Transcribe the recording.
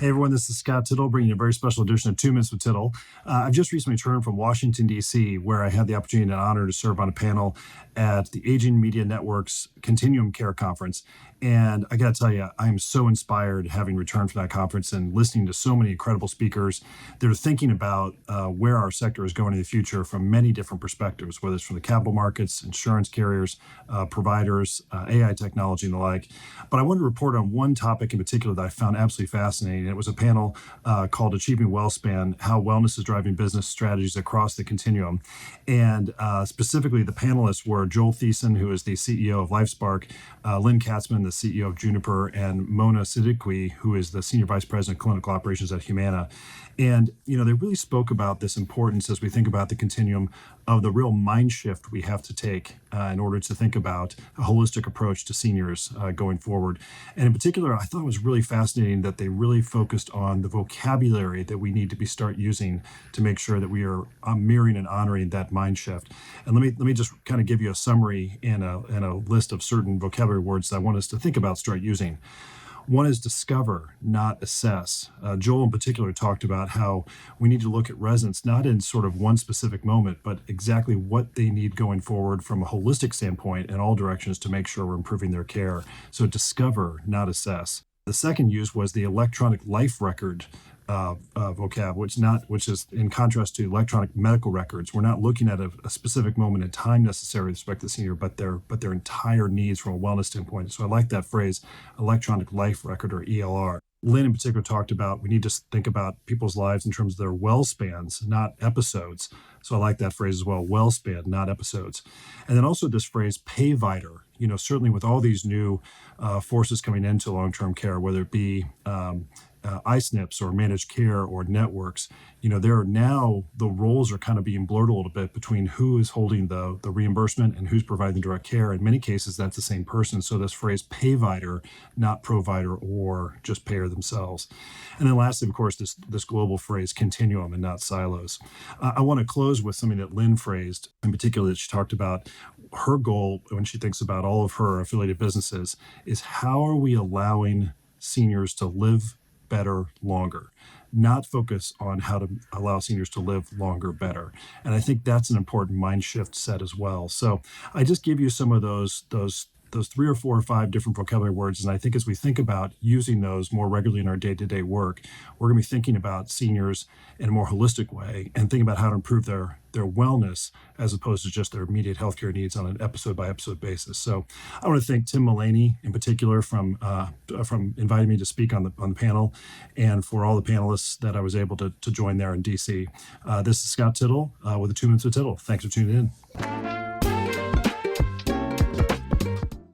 Hey everyone, this is Scott Tittle bringing you a very special edition of 2 Minutes with Tittle. I've just recently returned from Washington D.C, where I had the opportunity and honor to serve on a panel at the Aging Media Network's Continuum Care Conference. And I got to tell you, I am so inspired having returned from that conference and listening to so many incredible speakers that are thinking about where our sector is going in the future from many different perspectives, whether it's from the capital markets, insurance carriers, providers, AI technology, and the like. But I wanted to report on one topic in particular that I found absolutely fascinating. It was a panel called Achieving Wellspan, How Wellness is Driving Business Strategies Across the Continuum. And specifically, the panelists were Joel Theisen, who is the CEO of Lifespark, Lynne Katzmann, the CEO of Juniper, and Mona Siddiqui, who is the Senior Vice President of Clinical Operations at Humana. And, you know, they really spoke about this importance as we think about the continuum of the real mind shift we have to take in order to think about a holistic approach to seniors going forward. And in particular, I thought it was really fascinating that they really focused on the vocabulary that we need to start using to make sure that we are mirroring and honoring that mind shift. And let me just kind of give you a summary and a list of certain vocabulary words that I want us to think about, start using. One is discover, not assess. Joel in particular talked about how we need to look at residents not in sort of one specific moment, but exactly what they need going forward from a holistic standpoint in all directions to make sure we're improving their care. So discover, not assess. The second use was the electronic life record vocab, which is in contrast to electronic medical records. We're not looking at a specific moment in time necessary with respect to the senior, but their entire needs from a wellness standpoint. So I like that phrase, electronic life record, or ELR. Lynne in particular talked about we need to think about people's lives in terms of their well spans, not episodes. So I like that phrase as well, well span, not episodes. And then also this phrase, payvider. You know, certainly with all these new forces coming into long-term care, whether it be ISNPs or managed care or networks, you know, there are now the roles are kind of being blurred a little bit between who is holding the reimbursement and who's providing direct care. In many cases, that's the same person. So this phrase payvider, not provider or just payer themselves. And then lastly, of course, this global phrase continuum and not silos. I want to close with something that Lynne phrased, in particular that she talked about. Her goal when she thinks about all of her affiliated businesses is how are we allowing seniors to live better longer, not focus on how to allow seniors to live longer better. And I think that's an important mind shift set as well. So I just give you some of those 3 or 4 or 5 different vocabulary words. And I think as we think about using those more regularly in our day-to-day work, we're going to be thinking about seniors in a more holistic way and thinking about how to improve their wellness as opposed to just their immediate healthcare needs on an episode-by-episode basis. So I want to thank Tim Mullaney in particular from inviting me to speak on the panel, and for all the panelists that I was able to join there in DC. This is Scott Tittle with the 2 Minutes with Tittle. Thanks for tuning in.